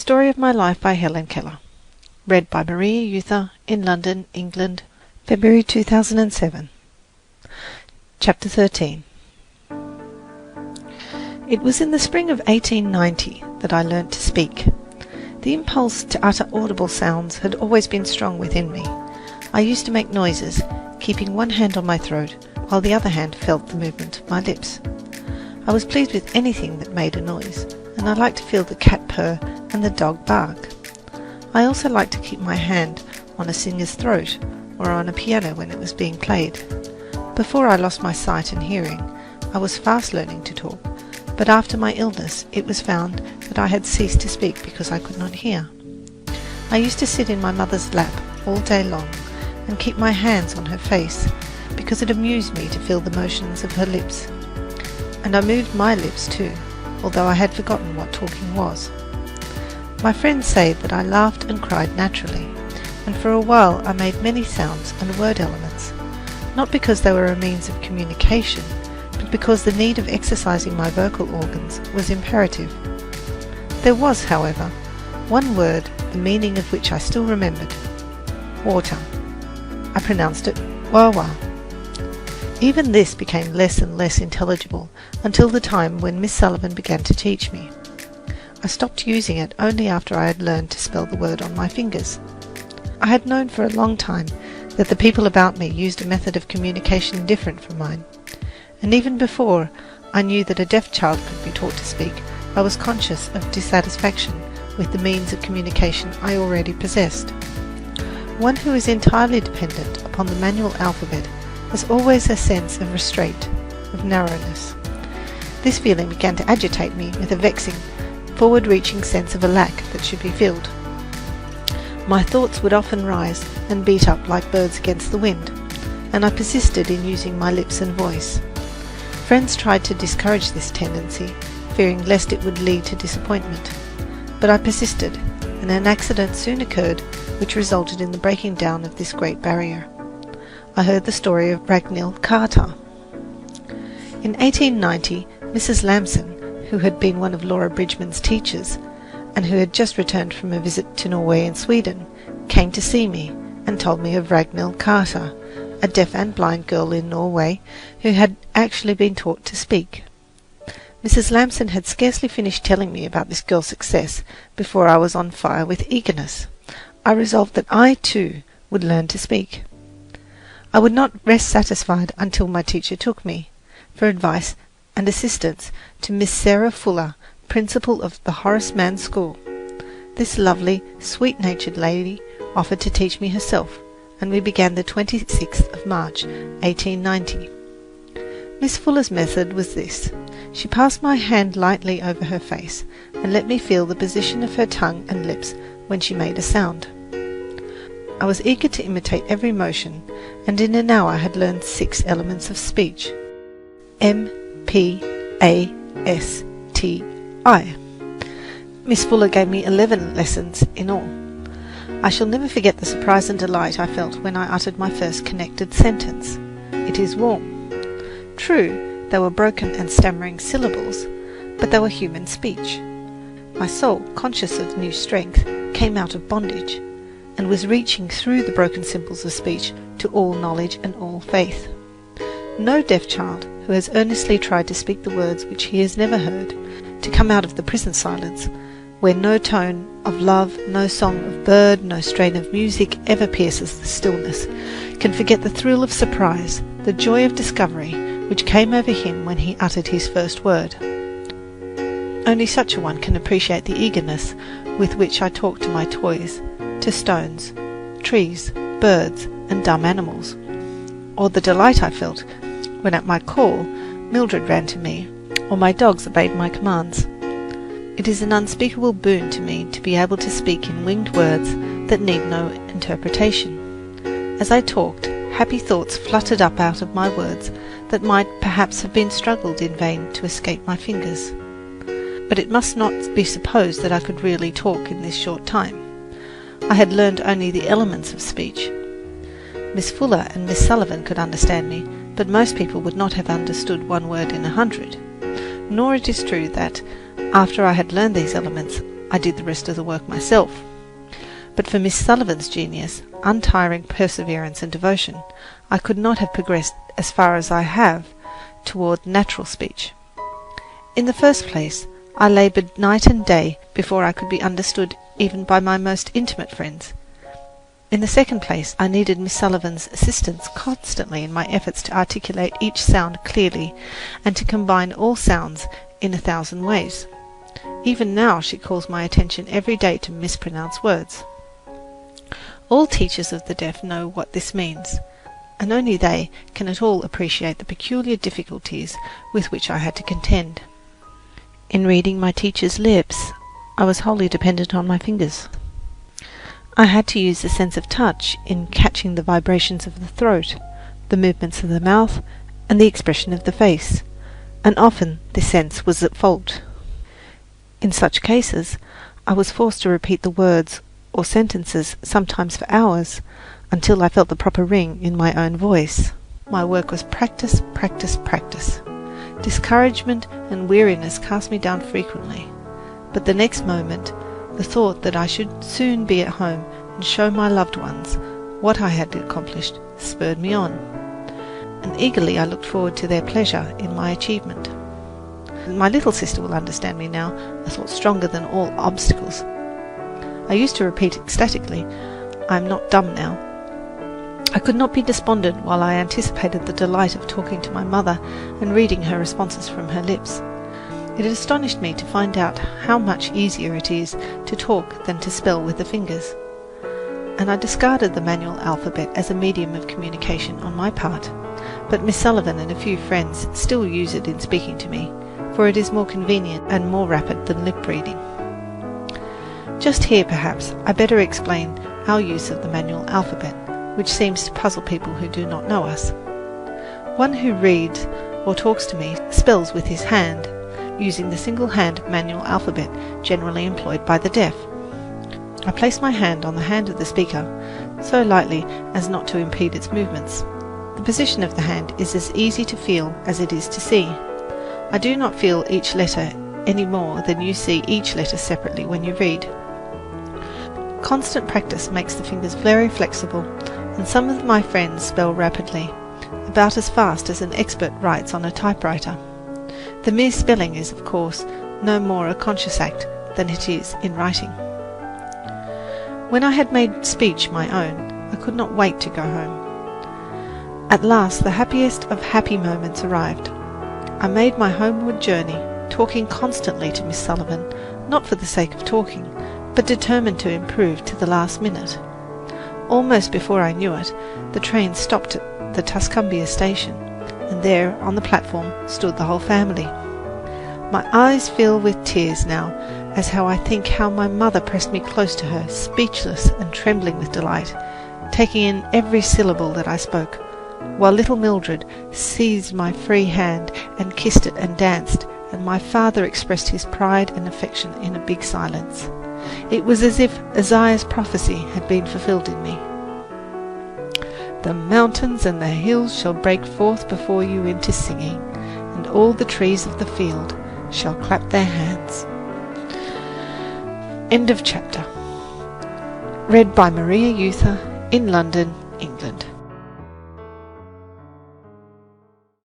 Story of My Life by Helen Keller. Read by Maria Euther in London, England, February 2007. Chapter 13. It was in the spring of 1890 that I learnt to speak. The impulse to utter audible sounds had always been strong within me. I used to make noises, keeping one hand on my throat while the other hand felt the movement of my lips. I was pleased with anything that made a noise, and I liked to feel the cat purr and the dog bark. I also liked to keep my hand on a singer's throat or on a piano when it was being played. Before I lost my sight and hearing, I was fast learning to talk, but after my illness it was found that I had ceased to speak because I could not hear. I used to sit in my mother's lap all day long and keep my hands on her face because it amused me to feel the motions of her lips. And I moved my lips too, although I had forgotten what talking was. My friends say that I laughed and cried naturally, and for a while I made many sounds and word elements, not because they were a means of communication, but because the need of exercising my vocal organs was imperative. There was, however, one word, the meaning of which I still remembered: water. I pronounced it wah-wah. Even this became less and less intelligible until the time when Miss Sullivan began to teach me. I stopped using it only after I had learned to spell the word on my fingers. I had known for a long time that the people about me used a method of communication different from mine, and even before I knew that a deaf child could be taught to speak, I was conscious of dissatisfaction with the means of communication I already possessed. One who is entirely dependent upon the manual alphabet has always a sense of restraint, of narrowness. This feeling began to agitate me with a vexing, forward-reaching sense of a lack that should be filled. My thoughts would often rise and beat up like birds against the wind, and I persisted in using my lips and voice. Friends tried to discourage this tendency, fearing lest it would lead to disappointment. But I persisted, and an accident soon occurred which resulted in the breaking down of this great barrier. I heard the story of Ragnhild Carter. In 1890, Mrs. Lamson, who had been one of Laura Bridgman's teachers, and who had just returned from a visit to Norway and Sweden, came to see me and told me of Ragnhild Carter, a deaf and blind girl in Norway who had actually been taught to speak. Mrs. Lamson had scarcely finished telling me about this girl's success before I was on fire with eagerness. I resolved that I, too, would learn to speak. I would not rest satisfied until my teacher took me, for advice and assistance, to Miss Sarah Fuller, principal of the Horace Mann School. This lovely, sweet-natured lady offered to teach me herself, and we began the 26th of March, 1890. Miss Fuller's method was this. She passed my hand lightly over her face and let me feel the position of her tongue and lips when she made a sound. I was eager to imitate every motion, and in an hour had learned 6 elements of speech: M, P, A, S, T, I. Miss Fuller gave me 11 lessons in all. I shall never forget the surprise and delight I felt when I uttered my first connected sentence. It is warm. True, they were broken and stammering syllables, but they were human speech. My soul, conscious of new strength, came out of bondage, and was reaching through the broken symbols of speech to all knowledge and all faith. No deaf child who has earnestly tried to speak the words which he has never heard, to come out of the prison silence, where no tone of love, no song of bird, no strain of music ever pierces the stillness, can forget the thrill of surprise, the joy of discovery, which came over him when he uttered his first word. Only such a one can appreciate the eagerness with which I talked to my toys, to stones, trees, birds, and dumb animals, or the delight I felt when at my call Mildred ran to me, or my dogs obeyed my commands. It is an unspeakable boon to me to be able to speak in winged words that need no interpretation. As I talked, happy thoughts fluttered up out of my words that might perhaps have been struggled in vain to escape my fingers. But it must not be supposed that I could really talk in this short time. I had learned only the elements of speech. Miss Fuller and Miss Sullivan could understand me, but most people would not have understood one word in 100. Nor it is true that, after I had learned these elements, I did the rest of the work myself. But for Miss Sullivan's genius, untiring perseverance and devotion, I could not have progressed as far as I have toward natural speech. In the first place, I laboured night and day before I could be understood even by my most intimate friends. In the second place, I needed Miss Sullivan's assistance constantly in my efforts to articulate each sound clearly and to combine all sounds in 1,000 ways. Even now she calls my attention every day to mispronounced words. All teachers of the deaf know what this means, and only they can at all appreciate the peculiar difficulties with which I had to contend. In reading my teacher's lips, I was wholly dependent on my fingers. I had to use the sense of touch in catching the vibrations of the throat, the movements of the mouth, and the expression of the face, and often this sense was at fault. In such cases, I was forced to repeat the words or sentences, sometimes for hours, until I felt the proper ring in my own voice. My work was practice, practice, practice. Discouragement and weariness cast me down frequently, but the next moment, the thought that I should soon be at home and show my loved ones what I had accomplished spurred me on, and eagerly I looked forward to their pleasure in my achievement. My little sister will understand me now, a thought stronger than all obstacles. I used to repeat ecstatically, "I am not dumb now." I could not be despondent while I anticipated the delight of talking to my mother and reading her responses from her lips. It astonished me to find out how much easier it is to talk than to spell with the fingers, and I discarded the manual alphabet as a medium of communication on my part, but Miss Sullivan and a few friends still use it in speaking to me, for it is more convenient and more rapid than lip reading. Just here, perhaps, I better explain our use of the manual alphabet, which seems to puzzle people who do not know us. One who reads or talks to me spells with his hand, using the single-hand manual alphabet generally employed by the deaf. I place my hand on the hand of the speaker, so lightly as not to impede its movements. The position of the hand is as easy to feel as it is to see. I do not feel each letter any more than you see each letter separately when you read. Constant practice makes the fingers very flexible, and some of my friends spell rapidly, about as fast as an expert writes on a typewriter. The mere spelling is, of course, no more a conscious act than it is in writing. When I had made speech my own, I could not wait to go home. At last the happiest of happy moments arrived. I made my homeward journey, talking constantly to Miss Sullivan, not for the sake of talking, but determined to improve to the last minute. Almost before I knew it, the train stopped at the Tuscumbia station, and there on the platform stood the whole family. My eyes fill with tears now, as how I think how my mother pressed me close to her, speechless and trembling with delight, taking in every syllable that I spoke, while little Mildred seized my free hand and kissed it and danced, and my father expressed his pride and affection in a big silence. It was as if Isaiah's prophecy had been fulfilled in me. The mountains and the hills shall break forth before you into singing, and all the trees of the field shall clap their hands. End of chapter. Read by Maria Euther in London, England.